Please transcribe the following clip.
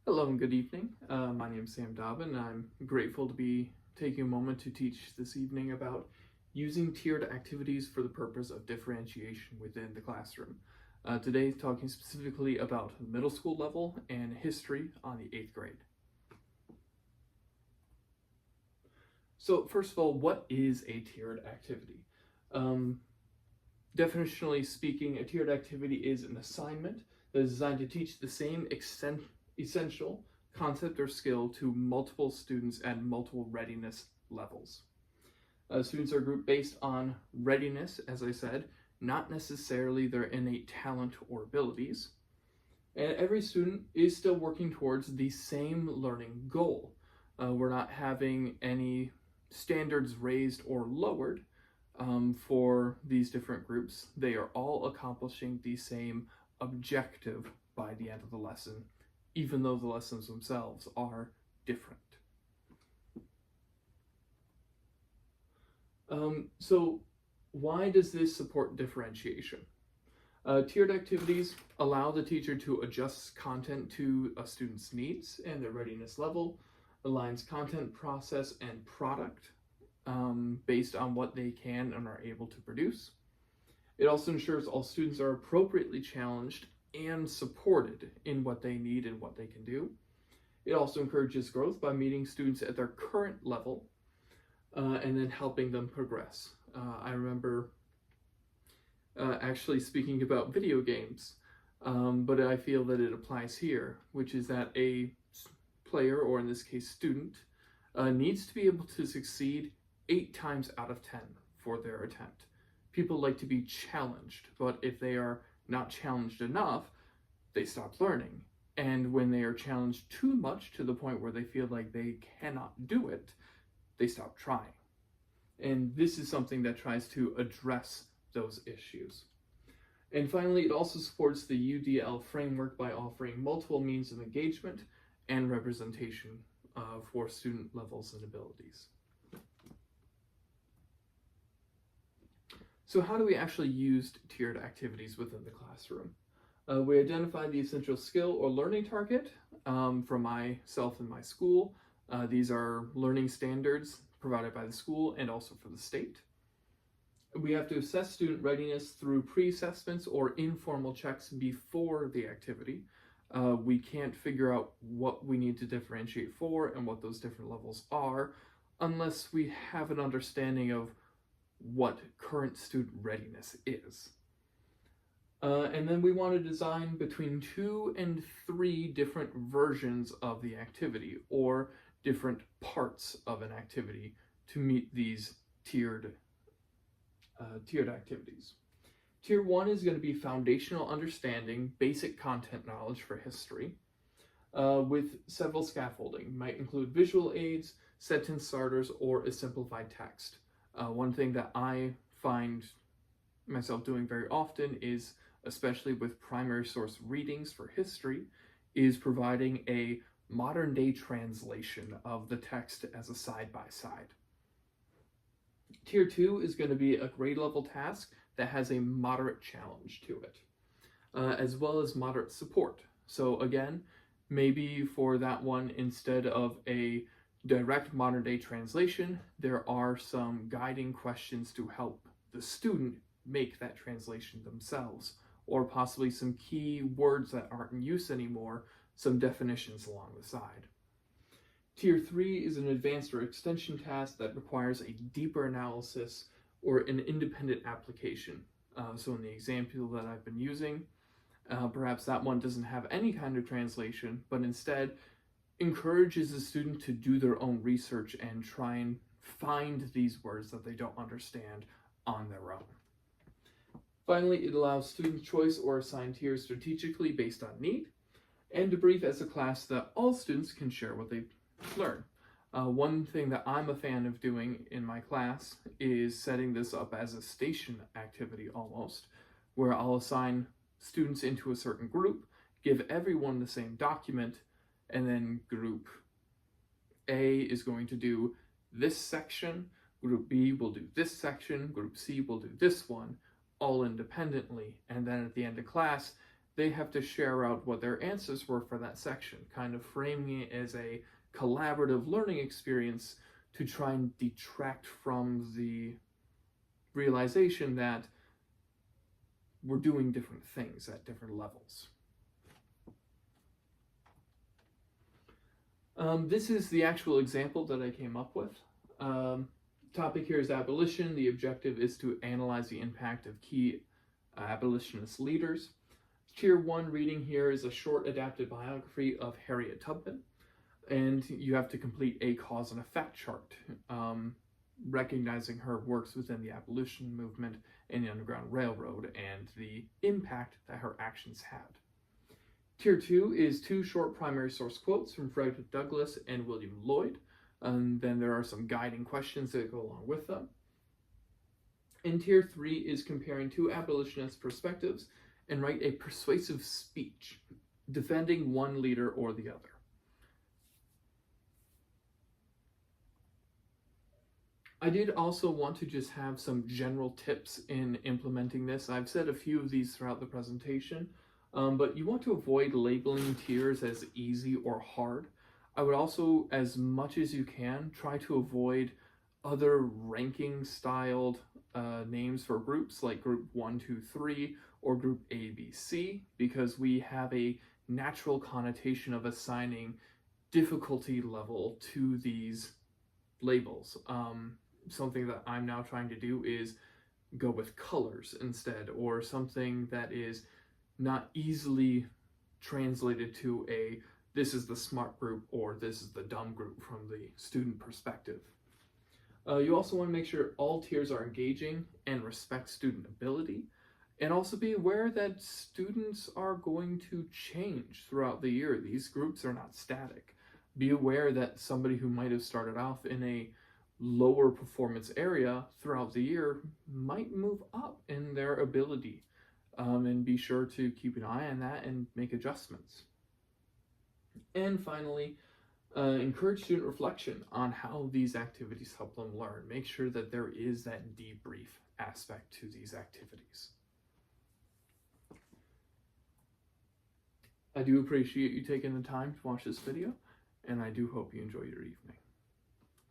Hello and good evening. My name is Sam Dobbin, and I'm grateful to be taking a moment to teach this evening about using tiered activities for the purpose of differentiation within the classroom. Today, talking specifically about the middle school level and history on the 8th grade. So first of all, what is a tiered activity? Definitionally speaking, a tiered activity is an assignment that is designed to teach the same essential concept or skill to multiple students at multiple readiness levels. Students are grouped based on readiness, as I said, not necessarily their innate talent or abilities. And every student is still working towards the same learning goal. We're not having any standards raised or lowered for these different groups. They are all accomplishing the same objective by the end of the lesson, even though the lessons themselves are different. So why does this support differentiation? Tiered activities allow the teacher to adjust content to a student's needs and their readiness level, aligns content, process, and product based on what they can and are able to produce. It also ensures all students are appropriately challenged and supported in what they need and what they can do. It also encourages growth by meeting students at their current level and then helping them progress. I remember actually speaking about video games, but I feel that it applies here, which is that a player, or in this case student, needs to be able to succeed 8 times out of 10 for their attempt. People like to be challenged, but if they are not challenged enough, they stop learning. And when they are challenged too much to the point where they feel like they cannot do it, they stop trying. And this is something that tries to address those issues. And finally, it also supports the UDL framework by offering multiple means of engagement and representation for student levels and abilities. So how do we actually use tiered activities within the classroom? We identify the essential skill or learning target from myself and my school. These are learning standards provided by the school and also for the state. We have to assess student readiness through pre-assessments or informal checks before the activity. We can't figure out what we need to differentiate for and what those different levels are unless we have an understanding of what current student readiness is. And then we want to design between 2 and 3 different versions of the activity or different parts of an activity to meet these tiered activities. Tier 1 is going to be foundational understanding, basic content knowledge for history, with several scaffolding. Might include visual aids, sentence starters, or a simplified text. One thing that I find myself doing very often is, especially with primary source readings for history, is providing a modern day translation of the text as a side-by-side. Tier 2 is going to be a grade level task that has a moderate challenge to it, as well as moderate support. So again, maybe for that one, instead of a direct modern day translation, there are some guiding questions to help the student make that translation themselves, or possibly some key words that aren't in use anymore, some definitions along the side. Tier 3 is an advanced or extension task that requires a deeper analysis or an independent application. So in the example that I've been using, perhaps that one doesn't have any kind of translation, but instead encourages the student to do their own research and try and find these words that they don't understand on their own. Finally, it allows student choice or assign tiers strategically based on need, and to brief as a class that all students can share what they learn. One thing that I'm a fan of doing in my class is setting this up as a station activity almost, where I'll assign students into a certain group, give everyone the same document, and then group A is going to do this section, group B will do this section, group C will do this one, all independently, and then at the end of class, they have to share out what their answers were for that section, kind of framing it as a collaborative learning experience to try and detract from the realization that we're doing different things at different levels. This is the actual example that I came up with. Topic here is abolition. The objective is to analyze the impact of key abolitionist leaders. Tier 1 reading here is a short adapted biography of Harriet Tubman, and you have to complete a cause and effect chart, recognizing her works within the abolition movement and the Underground Railroad and the impact that her actions had. Tier 2 is 2 short primary source quotes from Frederick Douglass and William Lloyd, and then there are some guiding questions that go along with them. And Tier 3 is comparing 2 abolitionist perspectives and write a persuasive speech defending one leader or the other. I did also want to just have some general tips in implementing this. I've said a few of these throughout the presentation, but you want to avoid labeling tiers as easy or hard. I would also, as much as you can, try to avoid other ranking styled names for groups like group 1, 2, 3 or group A, B, C, because we have a natural connotation of assigning difficulty level to these labels. Something that I'm now trying to do is go with colors instead, or something that is not easily translated to a this is the smart group or this is the dumb group from the student perspective. You also want to make sure all tiers are engaging and respect student ability, and also be aware that students are going to change throughout the year. These groups are not static. Be aware that somebody who might have started off in a lower performance area throughout the year might move up in their ability, and be sure to keep an eye on that and make adjustments. And finally, encourage student reflection on how these activities help them learn. Make sure that there is that debrief aspect to these activities. I do appreciate you taking the time to watch this video, and I do hope you enjoy your evening.